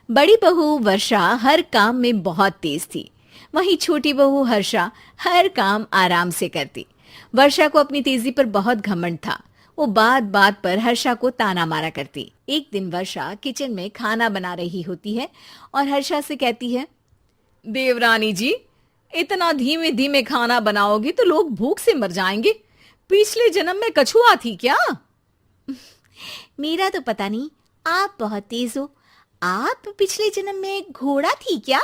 बड़ी बहू वर्षा हर काम में बहुत तेज थी। वहीं छोटी बहू हर्षा हर काम आराम से करती। वर्षा को अपनी तेजी पर बहुत घमंड था। वो बात बात पर हर्षा को ताना मारा करती। एक दिन वर्षा किचन में खाना बना रही होती है और हर्षा से कहती है, देवरानी जी, इतना धीमे धीमे खाना बनाओगी तो लोग भूख से मर जाएंगे। पिछले जन्म में कछुआ थी क्या? मेरा तो पता नहीं, आप बहुत तेज हो। आप पिछले जन्म में घोड़ा थी क्या?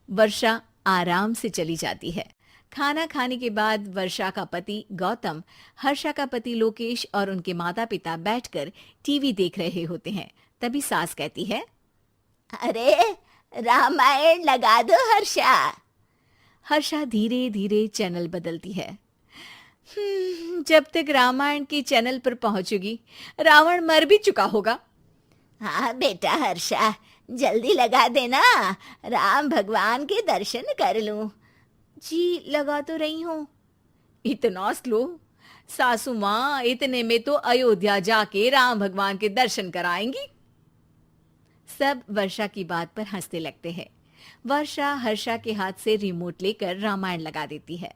वर्षा आराम से चली जाती है। खाना खाने के बाद वर्षा का पति गौतम, हर्षा का पति लोकेश और उनके माता पिता बैठकर टीवी देख रहे होते हैं। तभी सास कहती है, अरे रामायण लगा दो हर्षा। हर्षा धीरे धीरे चैनल बदलती है। जब तक रामायण के चैनल पर पहुंचेगी रावण मर भी चुका होगा। हाँ बेटा हर्षा, जल्दी लगा देना, राम भगवान के दर्शन कर लूं। जी लगा तो रही हूं। इतना स्लो? सासू माँ इतने में तो अयोध्या जाके राम भगवान के दर्शन कराएंगी। सब वर्षा की बात पर हंसने लगते हैं। वर्षा हर्षा के हाथ से रिमोट लेकर रामायण लगा देती है।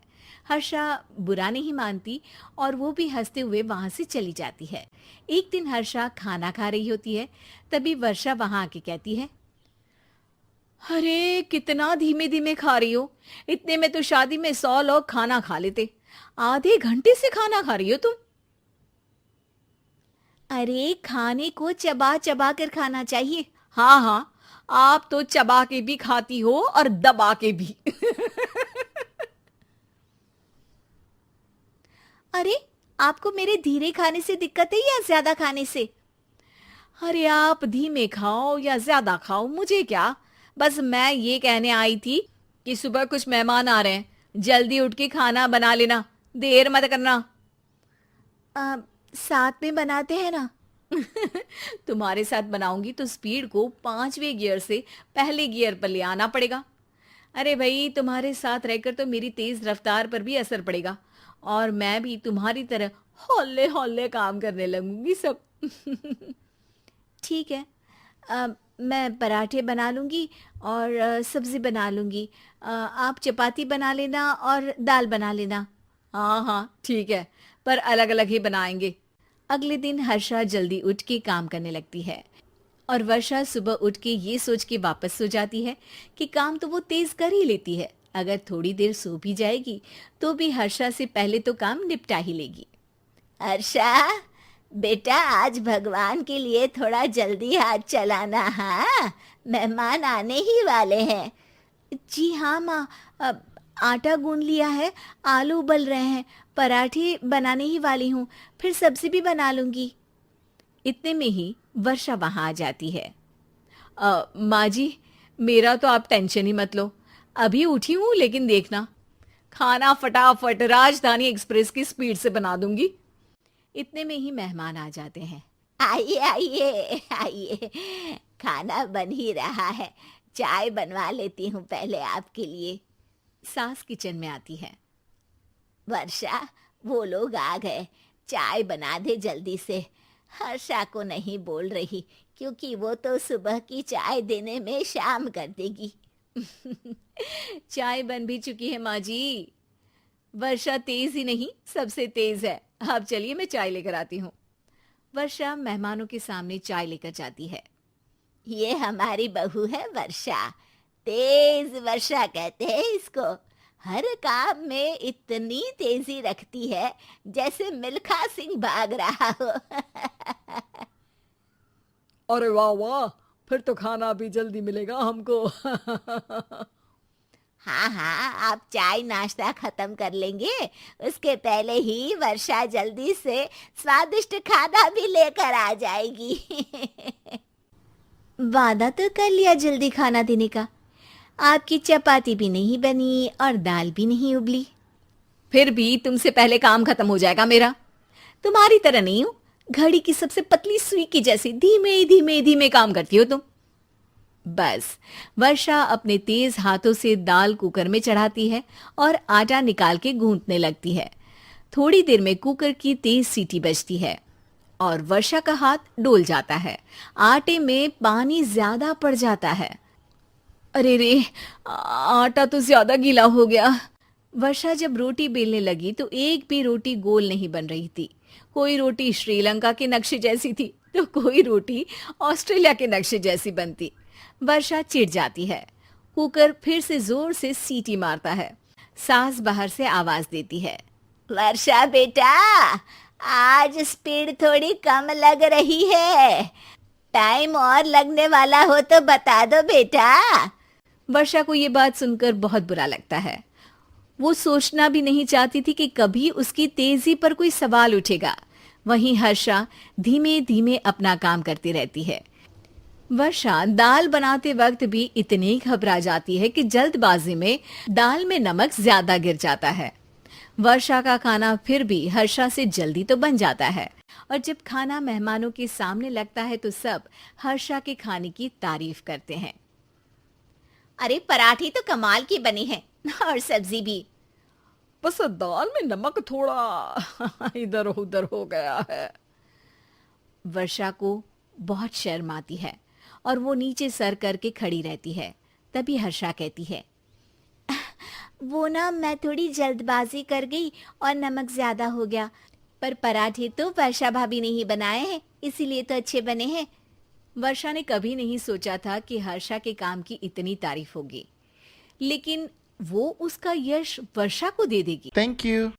हर्षा बुरा नहीं मानती और वो भी हंसते हुए वहां से चली जाती है। एक दिन हर्षा खाना खा रही होती है। तभी वर्षा वहां आके कहती है, अरे कितना धीमे धीमे खा रही हो। इतने में तो शादी में 100 लोग खाना खा लेते। आधे घंटे से खाना खा रही हो तुम। अरे खाने को चबा चबा कर खाना चाहिए। हाँ हाँ, आप तो चबा के भी खाती हो और दबा के भी। अरे आपको मेरे धीरे खाने से दिक्कत है या ज्यादा खाने से? अरे आप धीमे खाओ या ज्यादा खाओ मुझे क्या। बस मैं ये कहने आई थी कि सुबह कुछ मेहमान आ रहे हैं, जल्दी उठ के खाना बना लेना, देर मत करना। साथ में बनाते हैं ना। तुम्हारे साथ बनाऊंगी तो स्पीड को 5वें गियर से पहले गियर पर ले आना पड़ेगा। अरे भाई, तुम्हारे साथ रहकर तो मेरी तेज रफ्तार पर भी असर पड़ेगा और मैं भी तुम्हारी तरह हौले हौले काम करने लगूंगी सब। ठीक है, मैं पराठे बना लूंगी और सब्जी बना लूंगी। आप चपाती बना लेना और दाल बना लेना। हाँ हाँ ठीक है, पर अलग अलग ही बनाएंगे। अगले दिन हर्षा जल्दी उठ के काम करने लगती है और वर्षा सुबह उठ के ये सोच के वापस सो जाती है कि काम तो वो तेज कर ही लेती है। अगर थोड़ी देर सो भी जाएगी तो भी हर्षा से पहले तो काम निपटा ही लेगी। हर्षा बेटा, आज भगवान के लिए थोड़ा जल्दी हाथ चलाना। हाँ, मेहमान आने ही वाले हैं। जी हाँ माँ, आटा गूंद लिया है, आलू उबल रहे हैं, पराठे बनाने ही वाली हूँ, फिर सब्जी भी बना लूंगी। इतने में ही वर्षा वहां आ जाती है। माँ जी, मेरा तो आप टेंशन ही मत लो, अभी उठी हूँ, लेकिन देखना खाना फटाफट राजधानी एक्सप्रेस की स्पीड से बना दूंगी। इतने में ही मेहमान आ जाते हैं। आइए आइए आइए, खाना बन ही रहा है, चाय बनवा लेती हूँ पहले आपके लिए। सास किचन में आती है। वर्षा, वो लोग आ गए, चाय बना दे जल्दी से। हर्षा को नहीं बोल रही क्योंकि वो तो सुबह की चाय देने में शाम कर देगी। चाय बन भी चुकी है माँ जी। वर्षा तेज ही नहीं, सबसे तेज है। आप चलिए, मैं चाय लेकर आती हूँ। वर्षा मेहमानों के सामने चाय लेकर जाती है। ये हमारी बहू है वर्षा, तेज वर्षा कहते हैं इसको। हर काम में इतनी तेजी रखती है जैसे मिल्खा सिंह भाग रहा हो। अरे वाह वाह, फिर तो खाना भी जल्दी मिलेगा हमको। हाँ हाँ, आप चाय नाश्ता खत्म कर लेंगे, उसके पहले ही वर्षा जल्दी से स्वादिष्ट खाना भी लेकर आ जाएगी। वादा तो कर लिया जल्दी खाना देने का। आपकी चपाती भी नहीं बनी और दाल भी नहीं उबली। फिर भी तुमसे पहले काम खत्म हो जाएगा मेरा। तुम्हारी तरह नहीं हूं, घड़ी की सबसे पतली सुई की जैसे धीमे धीमे धीमे काम करती हो तुम। बस वर्षा अपने तेज हाथों से दाल कुकर में चढ़ाती है और आटा निकाल के गूंथने लगती है। थोड़ी देर में कुकर की तेज सीटी बजती है। और वर्षा का हाथ डोल जाता है। आटे में पानी ज्यादा पड़ जाता है। अरे रे, आटा तो ज्यादा गीला हो गया। वर्षा जब रोटी बेलने लगी तो एक भी रोटी गोल नहीं बन रही थी। कोई रोटी श्रीलंका के नक्शे जैसी थी तो कोई रोटी ऑस्ट्रेलिया के नक्शे जैसी बनती। वर्षा चिढ़ जाती है। कुकर फिर से जोर से सीटी मारता है। सास बाहर से आवाज देती है। वर्षा बेटा, आज स्पीड थोड़ी कम लग रही है। टाइम और लगने वाला हो तो बता दो बेटा। वर्षा को ये बात सुनकर बहुत बुरा लगता है। वो सोचना भी नहीं चाहती थी कि कभी उसकी तेजी पर कोई सवाल उठेगा। वहीं हर्षा धीमे धीमे अपना काम करती रहती है। वर्षा दाल बनाते वक्त भी इतनी घबरा जाती है कि जल्दबाजी में दाल में नमक ज्यादा गिर जाता है। वर्षा का खाना फिर भी हर्षा से जल्दी तो बन जाता है और जब खाना मेहमानों के सामने लगता है तो सब हर्षा के खाने की तारीफ करते हैं। अरे पराठे तो कमाल की बनी है और सब्जी भी। बस दाल में नमक थोड़ा इधर उधर हो गया है। वर्षा को बहुत शर्म आती है और वो नीचे सर करके खड़ी रहती है। तभी हर्षा कहती है, वो ना मैं थोड़ी जल्दबाजी कर गई और नमक ज्यादा हो गया, पर पराठे तो वर्षा भाभी ने ही बनाए हैं, इसीलिए तो अच्छे बने हैं। वर्षा ने कभी नहीं सोचा था कि हर्षा के काम की इतनी तारीफ होगी, लेकिन वो उसका यश वर्षा को दे देगी। Thank you.